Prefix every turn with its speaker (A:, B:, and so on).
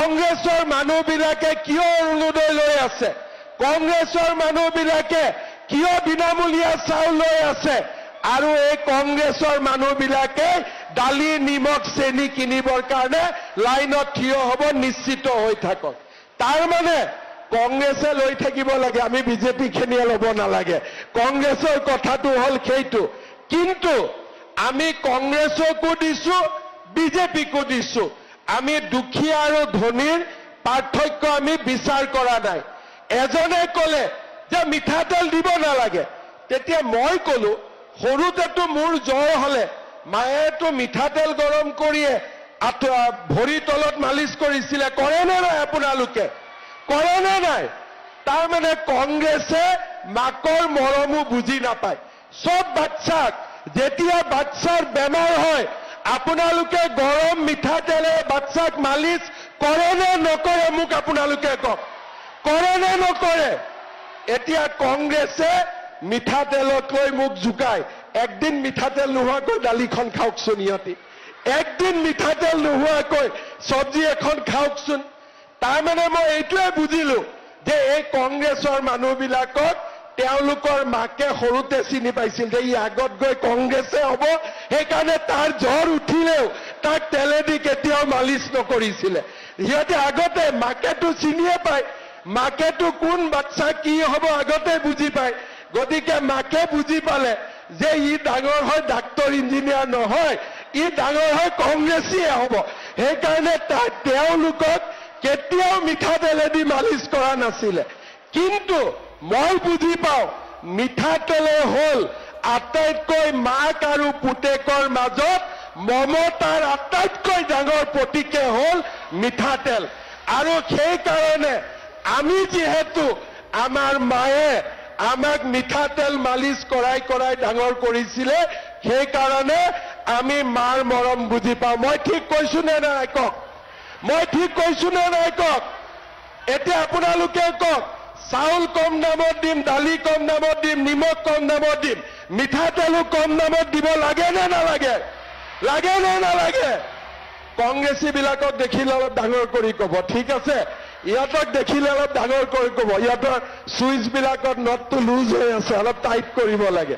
A: কংগ্ৰেছৰ মানুহবিলাকে কিয় অৰুণোদয় লৈ আছে, কংগ্ৰেছৰ মানুহবিলাকে কিয় বিনামূলীয়া চাউল লৈ আছে, আৰু এই কংগ্ৰেছৰ মানুহবিলাকে দালি নিমখ চেনি কিনিবৰ কাৰণে লাইনত থিয় হ'ব, নিশ্চিত হৈ থাকক। তাৰ মানে কংগ্ৰেছে লৈ থাকিব লাগে, আমি বিজেপি খিনিয়ে ল'ব নালাগে। কংগ্ৰেছৰ কথাটো হ'ল সেইটো, কিন্তু আমি কংগ্ৰেছকো দিছো, বিজেপিকো দিছো। আমি দুখীয়া আৰু ধনীৰ পাৰ্থক্য আমি বিচাৰ কৰা নাই। এজনে ক'লে যে মিঠাতেল দিব নালাগে, তেতিয়া মই ক'লো সৰুতেতো মোৰ জ্বৰ হ'লে মায়েতো মিঠাতেল গৰম কৰিয়ে ভৰি তলত মালিচ কৰিছিলে, কৰে নে নাই আপোনালোকে? কৰে নে নাই? তাৰমানে কংগ্ৰেছে মাকৰ মৰমো বুজি নাপায়। সব বাচ্চাক যেতিয়া বাচ্চাৰ বেমাৰ হয় আপোনালোকে গৰম মিঠাতেলে বাচ্চাক মালিচ কৰে নে নকৰে মোক আপোনালোকে কওক, কৰে নে নকৰে? এতিয়া কংগ্ৰেছে মিঠাতেলক লৈ মোক জোকায়। একদিন মিঠাতেল নোহোৱাকৈ দালিখন খাওকচোন, ইহঁতি একদিন মিঠাতেল নোহোৱাকৈ চব্জি এখন খাওকচোন। তাৰমানে মই এইটোৱে বুজিলো যে এই কংগ্ৰেছৰ মানুহবিলাকক তেওঁলোকৰ মাকে সৰুতে চিনি পাইছিল যে ই আগত গৈ কংগ্ৰেছে হ'ব, সেইকাৰণে তাৰ জ্বৰ উঠিলেও তাক তেলেদি কেতিয়াও মালিচ নকৰিছিলে। সিহঁতে আগতে মাকেতো চিনিয়ে পায়, মাকেতো কোন বাচ্চা কি হ'ব আগতে বুজি পায়। গতিকে মাকে বুজি পালে যে ই ডাঙৰ হয় ডাক্তৰ ইঞ্জিনিয়াৰ নহয়, ই ডাঙৰ হয় কংগ্ৰেছীয়ে হ'ব, সেইকাৰণে তেওঁলোকক কেতিয়াও মিঠাতেলেদি মালিচ কৰা নাছিলে। কিন্তু মই বুজি পাওঁ মিঠাতেলে হ'ল আটাইতকৈ মাক আৰু পুতেকৰ মাজত মমতাৰ আটাইতকৈ ডাঙৰ প্ৰতীকে হ'ল মিঠাতেল। আৰু সেইকাৰণে আমি যিহেতু আমাৰ মায়ে আমাক মিঠাতেল মালিচ কৰাই কৰাই ডাঙৰ কৰিছিলে, সেইকাৰণে আমি মাৰ মৰম বুজি পাওঁ। মই ঠিক কৈছো নে নাই কওক? মই ঠিক কৈছো নে নাই কওক? এতিয়া আপোনালোকে কওক, চাউল কম দামত দিম, দালি কম দামত দিম, নিমখ কম দামত দিম, মিঠাতেলো কম দামত দিব লাগে নে নালাগে? লাগে নে নালাগে? কংগ্ৰেছীবিলাকক দেখিলে অলপ ডাঙৰ কৰি ক'ব, ঠিক আছে? ইহঁতক দেখিলে অলপ ডাঙৰ কৰি ক'ব, ইহঁতৰ চুইচবিলাকত নটটো লুজ হৈ আছে, অলপ টাইট কৰিব লাগে।